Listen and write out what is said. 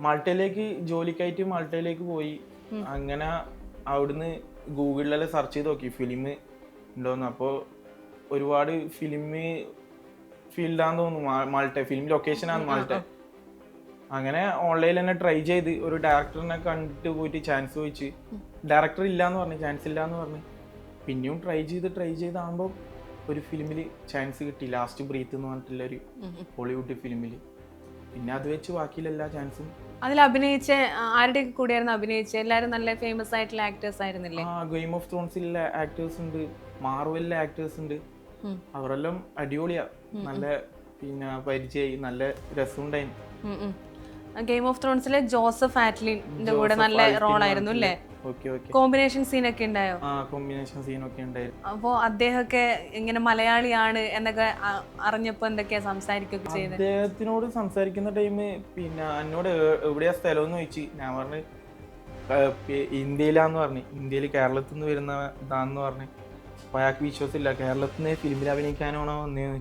മാൾട്ടയിലേക്ക് ജോലിക്കായിട്ട് മാൾട്ടയിലേക്ക് പോയി. അങ്ങനെ അവിടുന്ന് ഗൂഗിളിലെല്ലാം സെർച്ച് ചെയ്ത് നോക്കി ഫിലിം ഉണ്ടോന്ന്. അപ്പോൾ ഒരുപാട് ഫിലിം ഫീൽഡാന്ന് തോന്നുന്നു മാൾട്ട, ഫിലിം ലൊക്കേഷനാണ് മാൾട്ട. അങ്ങനെ ഓൺലൈനിൽ തന്നെ ട്രൈ ചെയ്ത് ഒരു ഡയറക്ടറിനെ കണ്ടിട്ട് പോയിട്ട് ചാൻസ് ചോദിച്ച്, ഡയറക്ടർ ഇല്ലാന്ന് പറഞ്ഞു, ചാൻസ് ഇല്ലാന്ന് പറഞ്ഞു. പിന്നെയും ട്രൈ ചെയ്താകുമ്പോൾ ഒരു ഫിലിമിൽ ചാൻസ് കിട്ടി, ലാസ്റ്റ് ബ്രീത്ത് എന്ന് പറഞ്ഞിട്ടുള്ള ഒരു ഹോളിവുഡ് ഫിലിമിൽ. പിന്നെ അത് വെച്ച് ബാക്കിയുള്ള എല്ലാ ചാൻസും. അതിൽ അഭിനയിച്ച ആരുടെ കൂടെയായിരുന്നു അഭിനയിച്ച? എല്ലാവരും നല്ല ഫേമസ് ആയിട്ടുള്ള ആക്ടേഴ്സ് ആയിരുന്നില്ലേ? ഗെയിം ഓഫ് ത്രോൺസിലെ ആക്ടേഴ്സ് ഉണ്ട്, മാർവലിലെ ആക്ടേഴ്സ് ഉണ്ട്. അവരെല്ലാം അടിപൊളിയാ, നല്ല പിന്നെ പരിചയമായി, നല്ല രസമുണ്ടായിരുന്നു. ഗെയിം ഓഫ് ത്രോൺസിലെ ജോസഫ് ആറ്റ്ലിന്റെ കൂടെ നല്ല റോളായിരുന്നു അല്ലേ? കോമ്പിനേഷൻ സീനൊക്കെ ഉണ്ടായോ? കോമ്പിനേഷൻ സീനൊക്കെ ഉണ്ടായിരുന്നു. അപ്പോ അദ്ദേഹമൊക്കെ ഇങ്ങനെ മലയാളിയാണ് എന്നൊക്കെ അറിഞ്ഞപ്പോ എന്തൊക്കെയാ സംസാരിക്കുകയൊക്കെ ചെയ്തത്? അദ്ദേഹത്തിനോട് സംസാരിക്കുന്ന ടൈം പിന്നെ എന്നോട് എവിടെയാ സ്ഥലം എന്ന് ചോദിച്ചു. ഞാൻ പറഞ്ഞു ഇന്ത്യയിലാന്ന് പറഞ്ഞു. ഇന്ത്യയിൽ കേരളത്തിൽ നിന്ന് വരുന്ന ഇതാന്ന് പറഞ്ഞു. അപ്പൊ അയാൾക്ക് വിശ്വാസമില്ല, കേരളത്തിൽ നിന്ന് ഫിലിമിൽ അഭിനയിക്കാനാണോ വന്നേന്ന്.